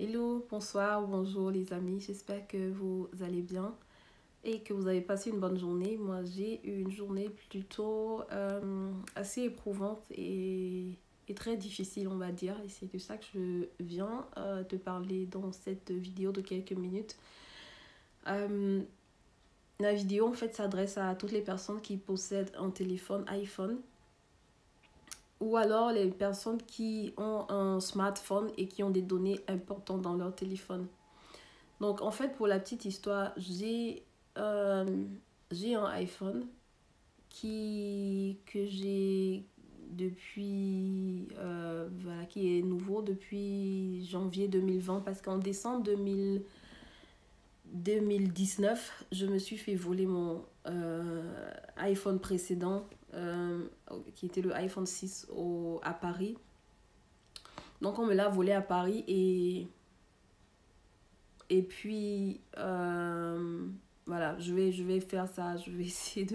Hello, bonsoir, bonjour les amis, j'espère que vous allez bien et que vous avez passé une bonne journée. Moi, j'ai eu une journée plutôt assez éprouvante et très difficile, on va dire. Et c'est de ça que je viens te parler dans cette vidéo de quelques minutes. Euh, la vidéo, en fait, s'adresse à toutes les personnes qui possèdent un téléphone iPhone ou alors les personnes qui ont un smartphone et qui ont des données importantes dans leur téléphone. Donc, en fait, pour la petite histoire, euh, j'ai un iPhone que j'ai depuis, voilà, qui est nouveau depuis janvier 2020 parce qu'en décembre 2019, je me suis fait voler mon iPhone précédent, qui était le iPhone 6 à Paris. Donc, on me l'a volé à Paris et puis, voilà, je vais faire ça. Je vais essayer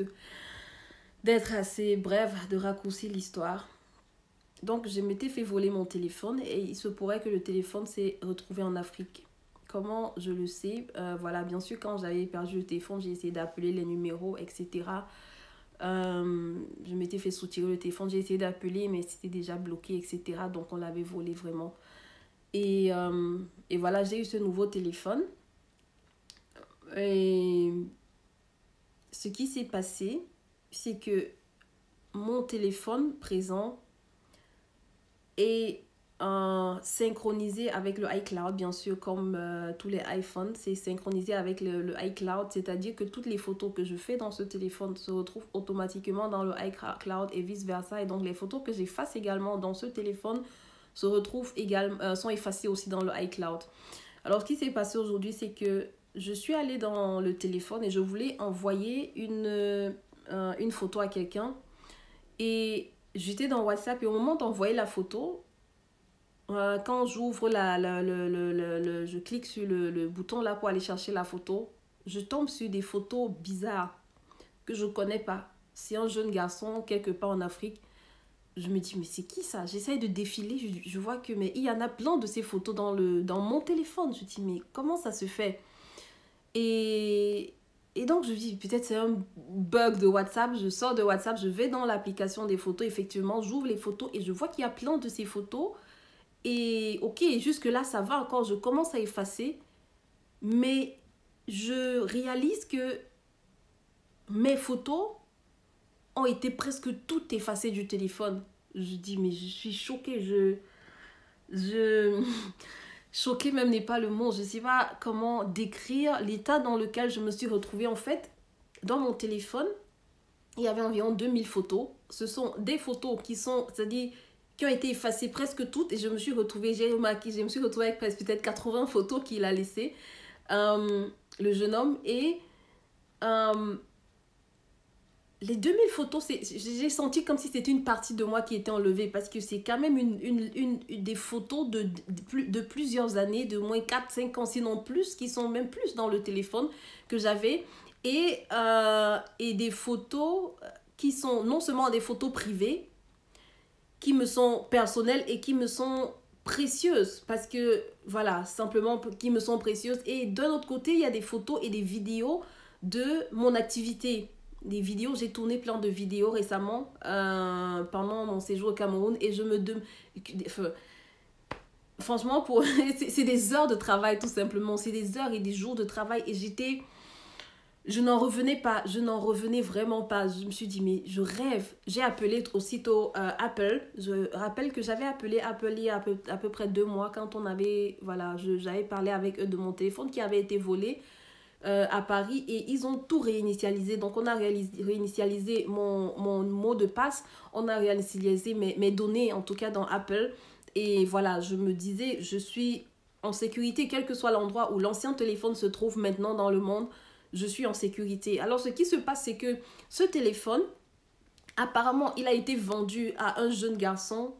d'être assez brève, de raccourcir l'histoire. Donc, je m'étais fait voler mon téléphone et il se pourrait que le téléphone s'est retrouvé en Afrique. Comment je le sais? Voilà, bien sûr, quand j'avais perdu le téléphone, j'ai essayé d'appeler les numéros, etc. Je m'étais fait soutirer le téléphone, j'ai essayé d'appeler, mais c'était déjà bloqué, etc. Donc, on l'avait volé vraiment. Et voilà, j'ai eu ce nouveau téléphone. Et ce qui s'est passé, c'est que mon téléphone présent est synchronisé avec le iCloud, bien sûr, comme tous les iPhones, c'est synchronisé avec le iCloud, c'est-à-dire que toutes les photos que je fais dans ce téléphone se retrouvent automatiquement dans le iCloud et vice-versa. Et donc, les photos que j'efface également dans ce téléphone se retrouvent également, sont effacées aussi dans le iCloud. Alors, ce qui s'est passé aujourd'hui, c'est que je suis allée dans le téléphone et je voulais envoyer une photo à quelqu'un. Et j'étais dans WhatsApp et au moment d'envoyer la photo, quand j'ouvre je clique sur le bouton là pour aller chercher la photo, je tombe sur des photos bizarres que je ne connais pas. C'est un jeune garçon quelque part en Afrique. Je me dis, mais c'est qui ça? J'essaye de défiler, je vois que mais il y en a plein de ces photos dans mon téléphone. Je dis, mais comment ça se fait? Et, et donc, je me dis, peut-être c'est un bug de WhatsApp. Je sors de WhatsApp, je vais dans l'application des photos. Effectivement, j'ouvre les photos et je vois qu'il y a plein de ces photos. Et ok, jusque-là, ça va encore. Je commence à effacer. Mais je réalise que mes photos ont été presque toutes effacées du téléphone. Je dis, mais je suis choquée. Je... Choquée même n'est pas le mot. Je ne sais pas comment décrire l'état dans lequel je me suis retrouvée. En fait, dans mon téléphone, il y avait environ 2000 photos. Ce sont des photos qui sont, c'est-à-dire, qui ont été effacées presque toutes. Et je me suis retrouvée, j'ai remarqué, je me suis retrouvée avec peut-être 80 photos qu'il a laissées, le jeune homme. Et les 2000 photos, j'ai senti comme si c'était une partie de moi qui était enlevée parce que c'est quand même des photos de plusieurs années, de moins 4 5 ans, sinon plus, qui sont même plus dans le téléphone que j'avais. Et des photos qui sont non seulement des photos privées, qui me sont personnelles et qui me sont précieuses parce que, voilà, simplement qui me sont précieuses. Et d'un autre côté, il y a des photos et des vidéos de mon activité. Des vidéos, j'ai tourné plein de vidéos récemment pendant mon séjour au Cameroun et je me demande, franchement, c'est des heures de travail tout simplement, c'est des heures et des jours de travail et je n'en revenais pas, je n'en revenais vraiment pas. Je me suis dit, mais je rêve. J'ai appelé aussitôt Apple. Je rappelle que j'avais appelé Apple il y a à peu près 2 mois quand on avait, voilà, j'avais parlé avec eux de mon téléphone qui avait été volé à Paris et ils ont tout réinitialisé. Donc, on a réinitialisé mon mot de passe, on a réinitialisé mes données, en tout cas dans Apple. Et voilà, je me disais, je suis en sécurité, quel que soit l'endroit où l'ancien téléphone se trouve maintenant dans le monde, je suis en sécurité. Alors, ce qui se passe, c'est que ce téléphone, apparemment, il a été vendu à un jeune garçon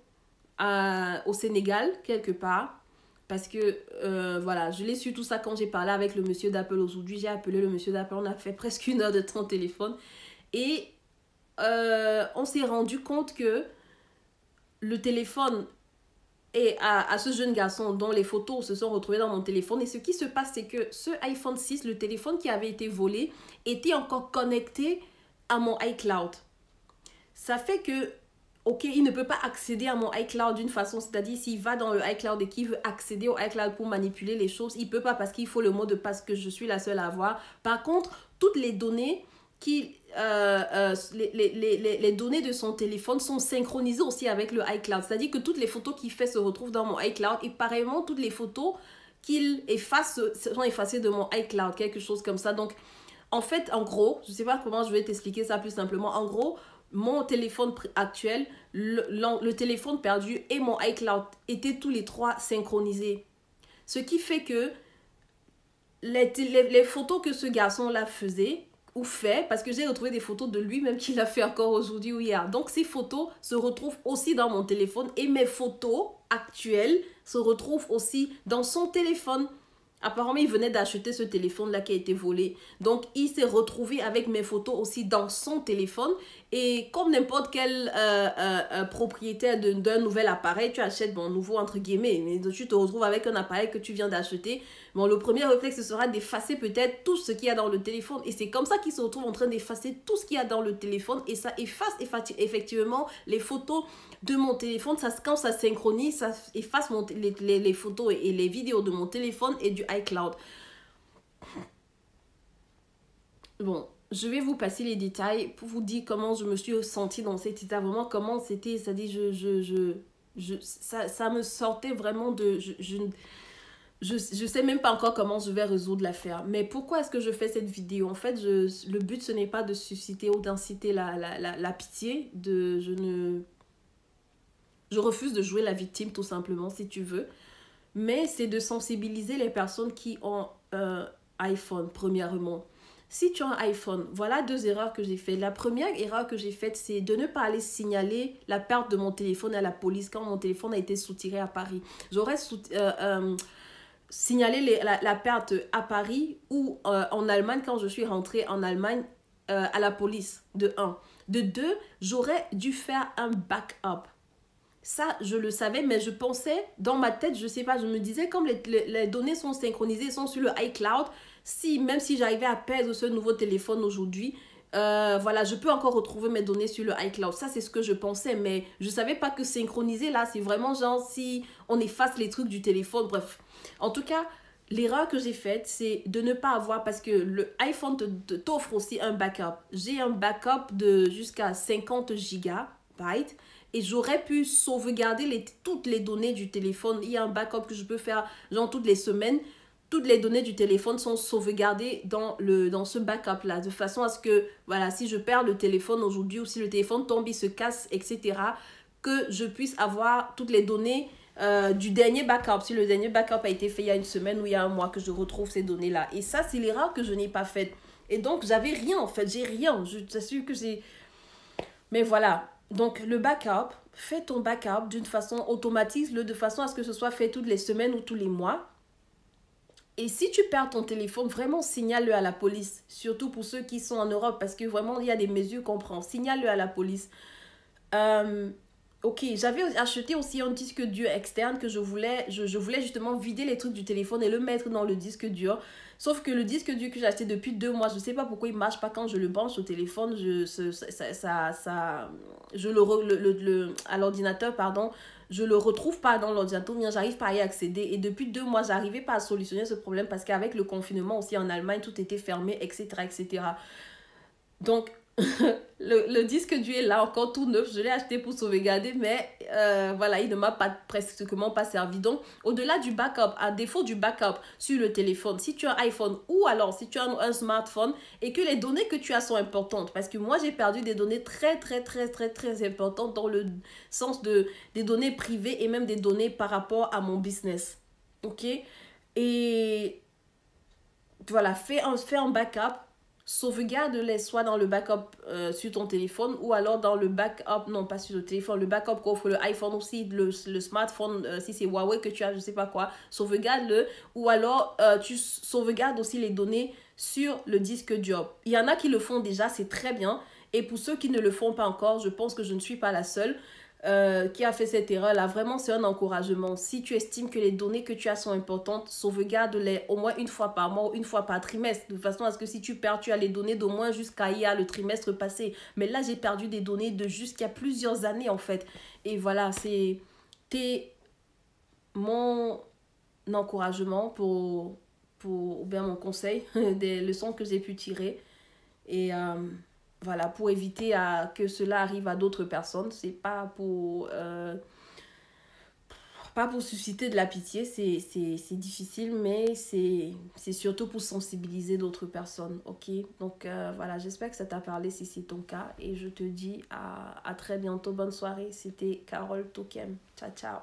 au Sénégal, quelque part. Parce que, voilà, je l'ai su tout ça quand j'ai parlé avec le monsieur d'Apple aujourd'hui. J'ai appelé le monsieur d'Apple, on a fait presque 1 heure de temps au téléphone. Et on s'est rendu compte que le téléphone et à ce jeune garçon dont les photos se sont retrouvées dans mon téléphone. Et ce qui se passe, c'est que ce iPhone 6, le téléphone qui avait été volé, était encore connecté à mon iCloud. Ça fait que, ok, il ne peut pas accéder à mon iCloud d'une façon, c'est-à-dire s'il va dans le iCloud et qu'il veut accéder au iCloud pour manipuler les choses, il ne peut pas parce qu'il faut le mot de passe que je suis la seule à avoir. Par contre, toutes les données les données de son téléphone sont synchronisées aussi avec le iCloud. C'est-à-dire que toutes les photos qu'il fait se retrouvent dans mon iCloud et pareillement toutes les photos qu'il efface sont effacées de mon iCloud, quelque chose comme ça. Donc, en fait, en gros, je ne sais pas comment je vais t'expliquer ça plus simplement. En gros, mon téléphone actuel, le téléphone perdu et mon iCloud étaient tous les trois synchronisés. Ce qui fait que les photos que ce garçon-là faisait ou fait, parce que j'ai retrouvé des photos de lui même qu'il a fait encore aujourd'hui ou hier. Donc ces photos se retrouvent aussi dans mon téléphone et mes photos actuelles se retrouvent aussi dans son téléphone. Apparemment, il venait d'acheter ce téléphone-là qui a été volé. Donc, il s'est retrouvé avec mes photos aussi dans son téléphone. Et comme n'importe quel propriétaire d'un nouvel appareil, tu achètes, bon, nouveau entre guillemets, mais tu te retrouves avec un appareil que tu viens d'acheter. Bon, le premier réflexe, ce sera d'effacer peut-être tout ce qu'il y a dans le téléphone. Et c'est comme ça qu'il se retrouve en train d'effacer tout ce qu'il y a dans le téléphone. Et ça efface effectivement les photos de mon téléphone. Quand ça synchronise, ça efface les photos et les vidéos de mon téléphone et du iCloud. Bon, je vais vous passer les détails pour vous dire comment je me suis sentie dans cet état. Vraiment, comment c'était. C'est-à-dire, ça me sortait vraiment de... Je sais même pas encore comment je vais résoudre l'affaire. Mais pourquoi est-ce que je fais cette vidéo? En fait, le but, ce n'est pas de susciter ou d'inciter la pitié. Je refuse de jouer la victime, tout simplement, si tu veux. Mais c'est de sensibiliser les personnes qui ont un iPhone, premièrement. Si tu as un iPhone, voilà 2 erreurs que j'ai faites. La première erreur que j'ai faite, c'est de ne pas aller signaler la perte de mon téléphone à la police quand mon téléphone a été soutiré à Paris. J'aurais signalé la perte à Paris ou en Allemagne quand je suis rentrée en Allemagne à la police, de 1. De 2, j'aurais dû faire un backup. Ça, je le savais, mais je pensais, dans ma tête, je sais pas, je me disais, comme les données sont synchronisées, sont sur le iCloud, même si j'arrivais à perdre ce nouveau téléphone aujourd'hui, voilà, je peux encore retrouver mes données sur le iCloud. Ça, c'est ce que je pensais, mais je savais pas que synchroniser, là, c'est vraiment genre si on efface les trucs du téléphone, bref. En tout cas, l'erreur que j'ai faite, c'est de ne pas avoir, parce que le iPhone t'offre aussi un backup. J'ai un backup de jusqu'à 50 gigabytes. Et j'aurais pu sauvegarder toutes les données du téléphone. Il y a un backup que je peux faire genre toutes les semaines. Toutes les données du téléphone sont sauvegardées dans ce backup-là. De façon à ce que, voilà, si je perds le téléphone aujourd'hui ou si le téléphone tombe, il se casse, etc., que je puisse avoir toutes les données du dernier backup. Si le dernier backup a été fait il y a une semaine ou il y a un mois, que je retrouve ces données-là. Et ça, c'est l'erreur que je n'ai pas faite. Et donc, j'avais rien en fait. J'ai rien. Je t'assure que j'ai... Mais voilà. Donc, le backup, fais ton backup d'une façon, automatise-le de façon à ce que ce soit fait toutes les semaines ou tous les mois. Et si tu perds ton téléphone, vraiment signale-le à la police. Surtout pour ceux qui sont en Europe, parce que vraiment, il y a des mesures qu'on prend. Signale-le à la police. Ok, j'avais acheté aussi un disque dur externe que je voulais justement vider les trucs du téléphone et le mettre dans le disque dur. Sauf que le disque dur que j'ai acheté depuis 2 mois, je ne sais pas pourquoi il ne marche pas quand je le branche au téléphone. À l'ordinateur, pardon, je ne le retrouve pas dans l'ordinateur, bien j'arrive pas à y accéder. Et depuis 2 mois, j'arrivais pas à solutionner ce problème parce qu'avec le confinement aussi en Allemagne, tout était fermé, etc., etc. Donc, le disque dur est là encore tout neuf, je l'ai acheté pour sauvegarder, mais voilà, il ne m'a pratiquement pas servi. Donc, au-delà du backup, à défaut du backup sur le téléphone, si tu as un iPhone ou alors si tu as un smartphone et que les données que tu as sont importantes, parce que moi j'ai perdu des données très importantes dans le sens des données privées et même des données par rapport à mon business. Ok? Et voilà, fais un backup. Sauvegarde-les soit dans le backup sur ton téléphone ou alors dans le backup, non pas sur le téléphone, le backup qu'offre le iPhone aussi, le smartphone, si c'est Huawei que tu as, je sais pas quoi, sauvegarde-le ou alors tu sauvegardes aussi les données sur le disque dur. Il y en a qui le font déjà, c'est très bien et pour ceux qui ne le font pas encore, je pense que je ne suis pas la seule. qui a fait cette erreur-là, vraiment, c'est un encouragement. Si tu estimes que les données que tu as sont importantes, sauvegarde-les au moins une fois par mois ou une fois par trimestre, de façon à ce que si tu perds, tu as les données d'au moins jusqu'à il y a le trimestre passé. Mais là, j'ai perdu des données de jusqu'à plusieurs années, en fait. Et voilà, t'es mon encouragement ou bien mon conseil, des leçons que j'ai pu tirer. Et voilà, pour éviter que cela arrive à d'autres personnes. C'est pas pour susciter de la pitié, c'est difficile, mais c'est surtout pour sensibiliser d'autres personnes, ok? Donc voilà, j'espère que ça t'a parlé si c'est ton cas. Et je te dis à très bientôt. Bonne soirée. C'était Carole Tokem. Ciao, ciao.